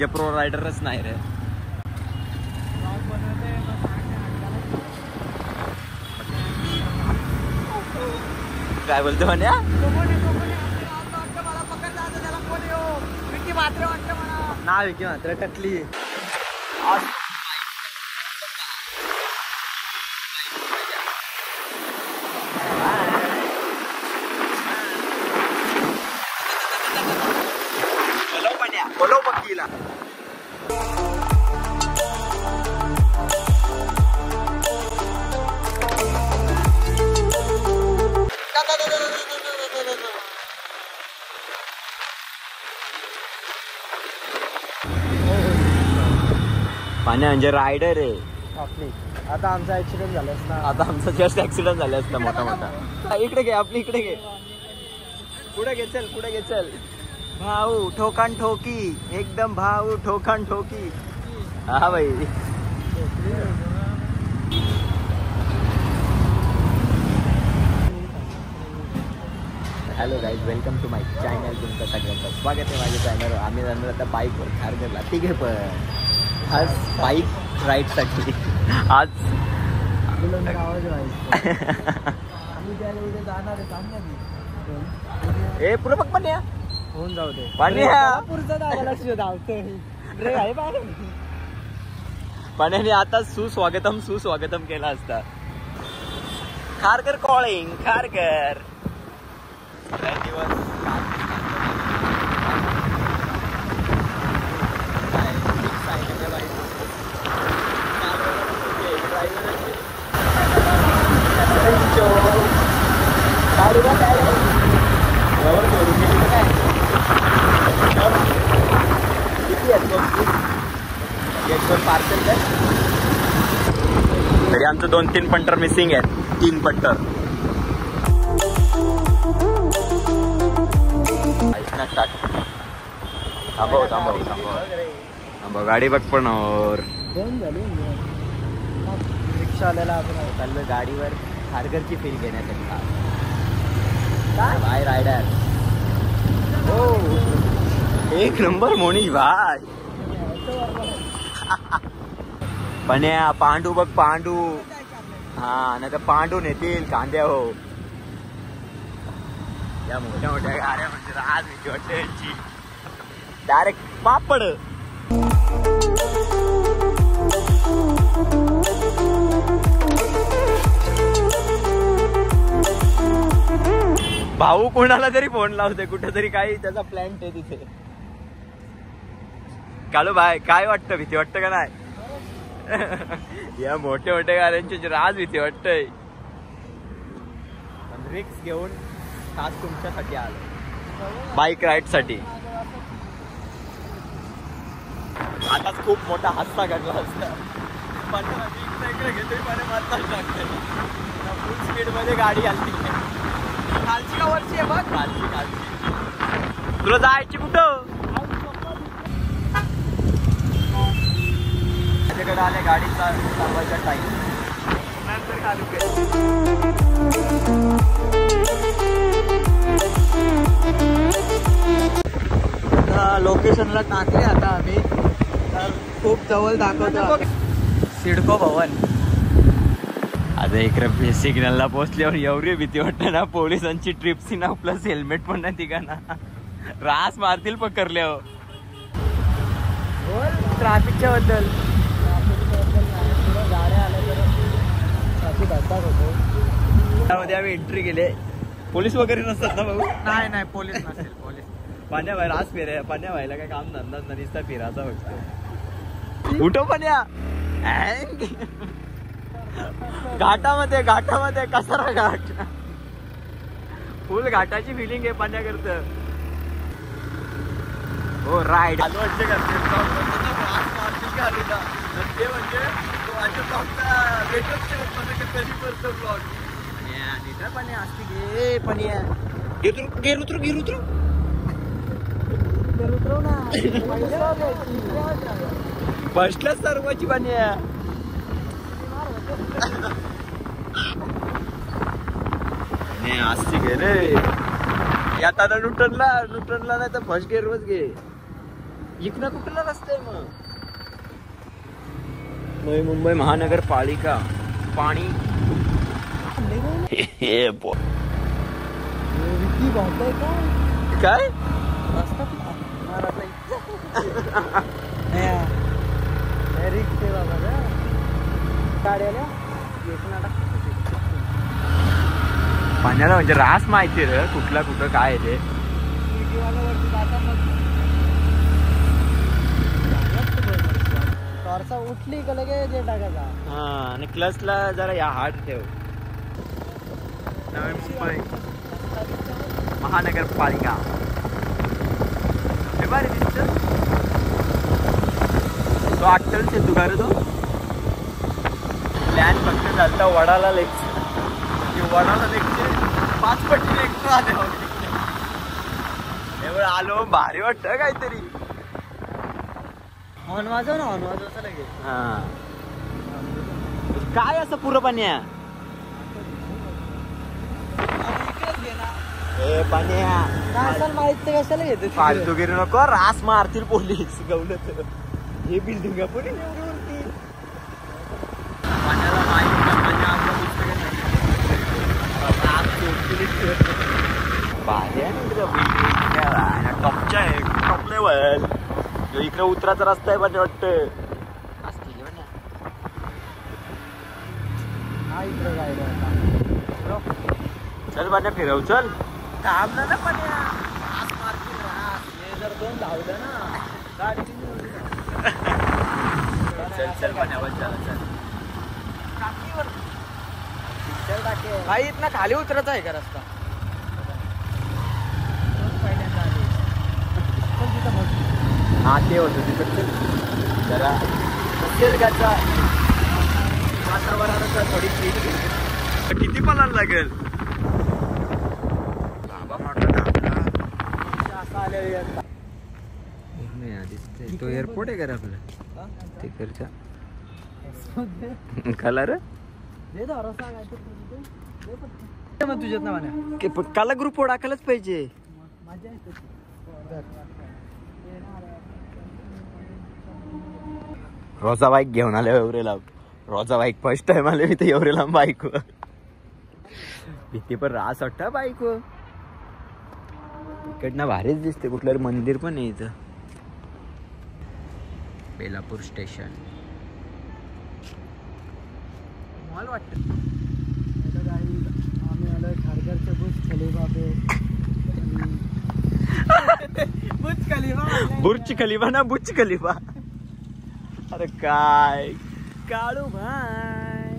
म्हणजे प्रो रायडरच नाही रे. काय बोलतो म्हणे ना विकी मात्र टकली. बोलो पक्कीला पाण्या म्हणजे रायडर आहे आपली. आता आमचा ऍक्सिडेंट झाला असता. आता आमचा जस्ट ऍक्सिडेंट झाला असता मोठा मोठा. इकडे घे आपली इकडे घे. पुढे घे चल पुढे घे चल. भाऊ ठोकान ठोकी एकदम भाऊ ठोकान ठोकी. हा भाई hello guys welcome to my channel. तुमचं सगळ्यांचं स्वागत आहे माझ्या चॅनलवर. आम्ही जाणार आता बाईकवर खारघरला. ठीक आहे पण आज बाईक राईडसाठी आज आवाज आम्ही त्याला उद्या जाणार आहे. सांग ना ए पुढे बघ पण या होऊन जाऊ दे. पाण्या पुढचा दादाला धावतोय रे आहे बाहेर. पाण्याने आता सुस्वागतम केला असता. खारघर कॉलिंग खारघर. तरी आमचं 2-3 पंटर मिसिंग आहेत. 3 पंटर. थांबव गाडी बघ पण रिक्षा आलेला आपण चाललं गाडीवर खारघरची फील घेण्यासाठी. Bye rider. हो एक नंबर मोनीश भाई. पण्या पांडू बघ पांडू. हा नाही तर पांडू नेतील कांद्या. हो या मोठ्या मोठ्या गाड्या म्हणजे आज छोट्यांची डायरेक्ट पापड. भाऊ कोणाला तरी फोन लावते कुठेतरी काही त्याचा प्लॅन्ट आहे तिथे. कालू बाय काय वाटतं भीती वाटतं का नाही. या मोठ्या मोठ्या गाड्यांची राज भीती वाटतंय. रिक्स घेऊन खास तुमच्यासाठी आलो बाईक राईड साठी. आताच खूप मोठा हादसा घडला असता. इकडे घेतोय फुल स्पीड मध्ये गाडी आली. खालची का वरची आहे बघ. खालची. तुला जायची कुठं. माझ्याकडे आल्या गाडीचा चालवायचा टाईम. नंतर चालू केलं. लोकेशनला टाकले आता आम्ही. तर खूप जवळ दाखवतो. सिडको भवन. आता इकडे सिग्नलला पोहोचल्यावर एवढी भीती वाटते ना. पोलिसांची ट्रिपची ना प्लस हेल्मेट पण नाही तिघांना. रास मारतील पकडल्यावर. ट्रॅफिकच्या बद्दल गाड्या आल्या तर ट्रॅफिक धक्काच होतो. त्यामध्ये आम्ही एंट्री केले. पोलीस वगैरे नसतात ना भाऊ. नाही पोलीस नसेल. पोलीस पाण्या बाहेर आज फिराय. पाण्या व्हायला काय काम धंदा नुसता फिरायचा फक्त. उठो पाण्या. घाटामध्ये कसारा घाट. फुल घाटाची फिलिंग आहे पाण्या करत. हो राईड म्हणजे पाण्या असते घे पाण्या. बसल्याच सर्वाची पाण्या. असती घे रे. आता न्यूटनला नाही तर फर्स्ट गिअर वरच घे. इकडं कुठला रस्ता आहे मग? नवी मुंबई महानगरपालिका पाणी हे बो काय रस्ता पाण्याला म्हणजे रास माहिती रे कुठला कुठं काय आहे ते. उठली का लगे जे टाकायचा. हा आणि क्लचला जरा या हात ठेव. नवी मुंबई महानगरपालिका हे बारे दिसत तो अट्टल से तू तो प्लॅन फक्त चालता वडाला लेक्चर वडाला लेक्चर 5 पट्टी लेक्चर आले एवढं आलो भारी वाटतं काहीतरी. हॉर्न वाजव ना हॉर्न वाजवचा लगेच. हा काय असं पुरं पाण्या ए पाण्या माहित कशाला घेतो फालतूगिरी नको रास मारतील पोलीस गवलं तर हे बिल्डिंग आपण पाण्याला टॉपच्या आहे टॉप लेवल इकडे उतराचा रस्ता आहे पण वाटतं चल पाण्या फिरव चल थांबलं ना पाण्या जर 2 धावलं ना गाडी चल चल पाण्यावर चल चल भाई इथनं खाली उतरत आहे का रस्ता. हा ते होतं तिकडचं जरा निसर्गाचा वातावरणाचा थोडी किती पलायला लागेल बाबा दिसतंय तो एअरपोर्ट आहे का आपलं तिकडचा कलर तुझ्यात ना काला ग्रुप टाकायलाच पाहिजे. रोजा बाईक घेऊन आले एवढेला रोजा बाईक फर्स्ट टाइम आले मी तर एवढेला बाईक भीती पण रास वाटत बाईक इकडनं भारीच दिसते. कुठलं मंदिर पण आहे इथं बेलापूर स्टेशन मॉल वाटत. आम्ही आलोय खारघरच्या बुर्ज खलिफा बुर्ज खलिफा ना बुर्ज खलिफा. अरे काय काळू भाई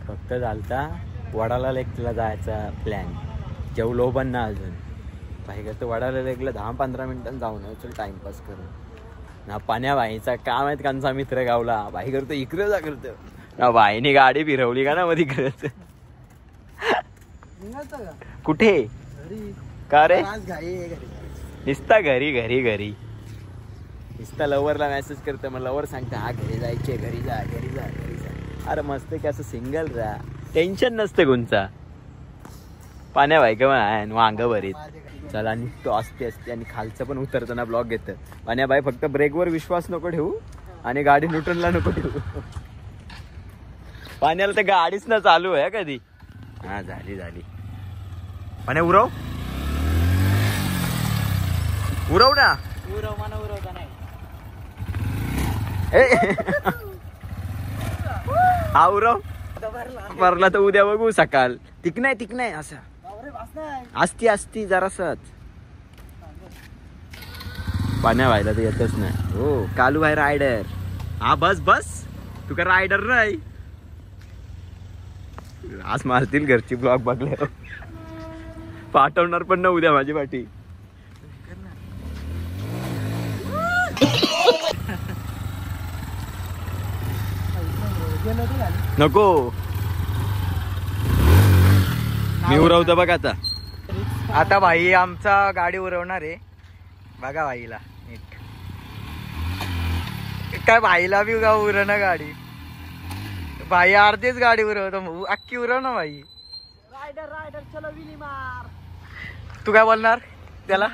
फक्त चालता वडाला लेकला जायचा प्लॅन जेवलो पण ना अजून भाई करतो वडाला लेकला 10-15 मिनिटांनी जाऊन चल टाइमपास करून ना पाण्या बाईचा काम आहेत कांचा मित्र गावला भाई करतो इकडे जा करतो ना बाईने गाडी फिरवली का ना मध्ये करत कुठे का रे निसता घरी घरी घरी निसता लवरला मेसेज करतो मग लवर सांगते हा घरी जायचे घरी जा घरी जा घरी जा. अरे मस्त की असं सिंगल राहा टेन्शन नसते कोणचा पाण्या बाई का मग वांग भरीत चला आणि तो असते असते आणि खालचं पण उतरताना ब्लॉक घेतं. पाण्या बाई फक्त ब्रेकवर विश्वास नको ठेवू आणि गाडी न्यूट्रलला नको ठेवू. पाण्याला तर गाडीच ना चालू आहे कधी. हा झाली झाली पाण्या उरव उरव ना उरव मला उरवता नाही. हा उरव भरला तर उद्या बघू सकाळ तिक नाही असं असती असती जरासच पाण्या व्हायला तर येतच नाही. हो कालू भाई रायडर हा बस बस तू का रायडर नाही आज मारतील घरची ब्लॉग बघले पाठवणार पण ना उद्या माझी पाठी. नको मी उरवतो बघ आता. आता भाई आमचा गाडी उरवणार आहे बघा भाईला नीट काय भाईला बी का उरव गाडी भाई अर्धीच गाडी उरवतो अख्खी उरव ना भाई. रायडर रायडर चलो विली मार. तू काय बोलणार त्याला.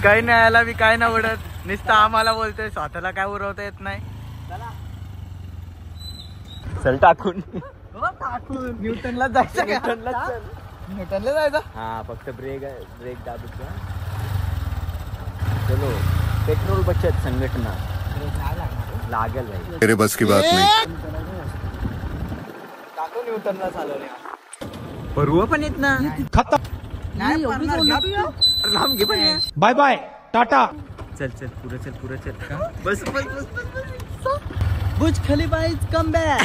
काही नाही याला बी काय नाही उडत, नुसतं आम्हाला बोलतोय, स्वतःला काय उरवता येत नाही. चल टाकून. न्यूटनला जायचं. न्यूटनला जायचं. हा फक्त ब्रेक दाबूचा. चलो पेट्रोल बचत संघटना लागेल भाई. मेरे बस की बात नहीं. टाकू न्यूटनला चालवले. बरुवा पण येत ना. नाही लांब घे पण. Bye bye tata. चल चल पुढे चल. बस बस बस. Burj Khalifa is come back.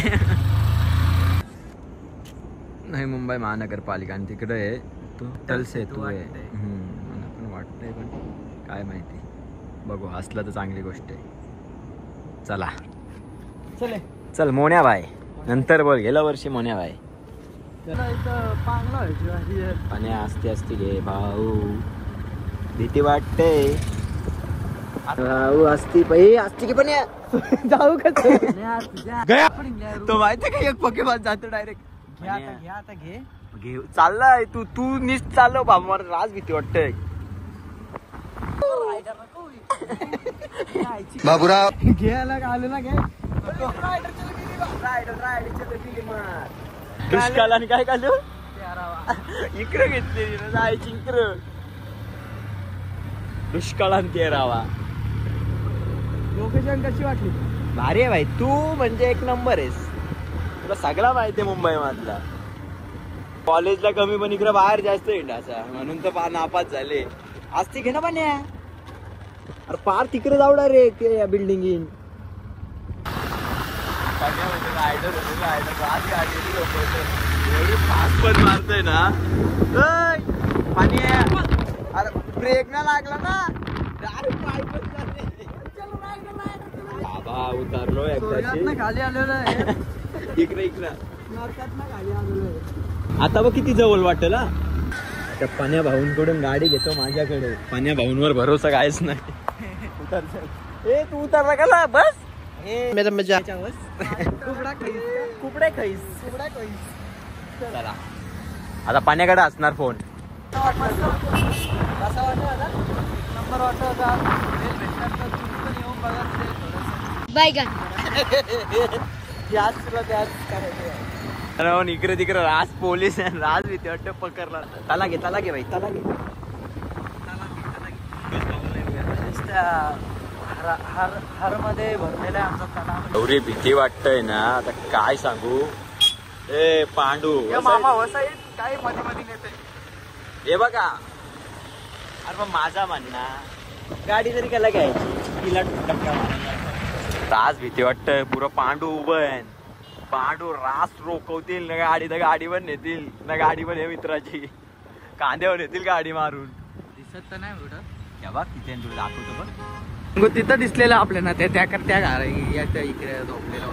नाही मुंबई महानगरपालिका आणि तिकडे आहे तो टल सेतू आहे. मला पण वाटतंय पण काय माहिती. बघू असलं तर चांगली गोष्ट आहे. चला चले चल मोन्या बाय. नंतर बोल गेल्या वर्षी मोन्या बाय. पाण्या असते घे भाऊ. भीती वाटते भाऊ. असती की पण जाऊ का गया. तो माहिती का एक पकेबाज जातो डायरेक्ट. घे घे चाललाय तू नीट चाललो बाबा. मला राज भीती वाटतंय. बाबूराव घ्यायला आलो ना. घे दुष्काळाने काय काढलं इकडं घेतलेली ना जायची इकडं. दुष्काळान तेरावा. लोकेशन कशी वाटली? भारी आहे भाई. तू म्हणजे एक नंबर आहेस. तुला सगळा माहिती आहे मुंबई मधला. कॉलेजला कमी पण इकडे बाहेर जास्त इंडाचा म्हणून तर नापास झाले. आज ती घे ना पाण्या. अरे पार तिकडे जाऊ डायरेक्ट या बिल्डिंग इन. पण मारतोय ना पाणी. अरे ब्रेक ना लागला ना. बाबा उतरलो एकदा. खाली आलेलो आहे. इकडे आता बघ किती जवळ वाटेल. त्या पाण्या भाऊंकडून गाडी घेतो माझ्याकडे. पाण्या भाऊंवर भरोसा कायच नाही. उतर तू उतरला का बस. मेरा मजा. कुपडे खैस. चला आता पाण्याकडे असणार फोन. इकडे तिकडे राज पोलीस राज भीती वाटत पकडला. त्याला घे भाई त्याला घे. हर मध्ये भरलेला आहे आमचा तलाव. एवढी भीती वाटतय ना आता काय सांगू. ए पांडू मामा वसाई काय मध्ये मध्ये नेते. हे बघा. अरे मग माझा म्हणणं गाडी तरी त्याला घ्यायची. तिला टक्का राज भीती वाटतंय. पुरं पांडू उभं आहे. पांडू रास रोखवतील ना गाडी तर गाडीवर नेतील ना. गाडीवर हे मित्राची कांद्यावर नेतील गाडी मारून. दिसत तर नाही कुठं. बघ तिथे तुला दाखवतो बघ. तिथं दिसलेलं आपल्याला त्या याच्या इकडे झोपलेलं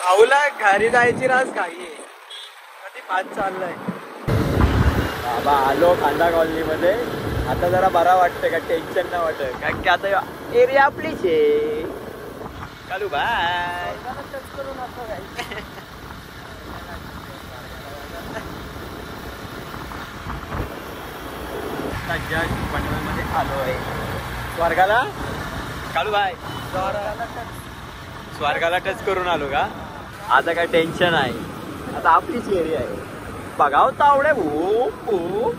आऊला घरी जायची रास काही कधी पाच चाललाय. बाबा आलो खांदा कॉलनी मध्ये. आता जरा बरा वाटतं का टेन्शन नाही वाटत कारण की आता एरिया आपलीच आहे. चालू बाय. मध्ये आलो आहे स्वर्गाला. कालू भाई स्वर्गाला टच करून आलो का. आता काय टेन्शन आहे. आता आपलीच एरिया आहे. बघाव तावड्या भो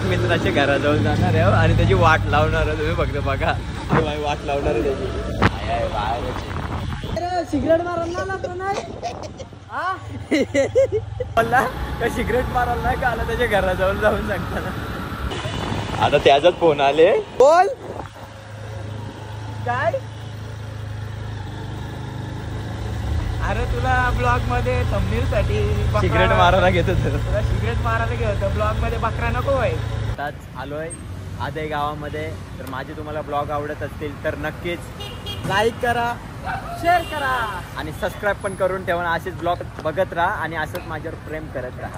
मित्राच्या घराजवळ जाणार आहे आणि त्याची वाट लावणार आहे. तुम्ही फक्त बघा वाट लावणार आहे त्याची. बाहेर सिगरेट मारायला नाही बोलला का सिगरेट मारायला नाही का आला त्याच्या घराजवळ जाऊन सांगताना. आता त्याचाच फोन आले. बोल काय. अरे तुला ब्लॉग मध्ये थंबनेल साठी सिगरेट मारायला घेत होत. तुला सिगरेट मारायला घेत ब्लॉग मध्ये बकरा नको आहे. आताच आलोय आदय गावामध्ये. तर माझे तुम्हाला ब्लॉग आवडत असतील तर नक्कीच लाईक करा, शेअर करा आणि सबस्क्राईब पण करून ठेवा. असेच ब्लॉग बघत राहा आणि असंच माझ्यावर प्रेम करत राहा.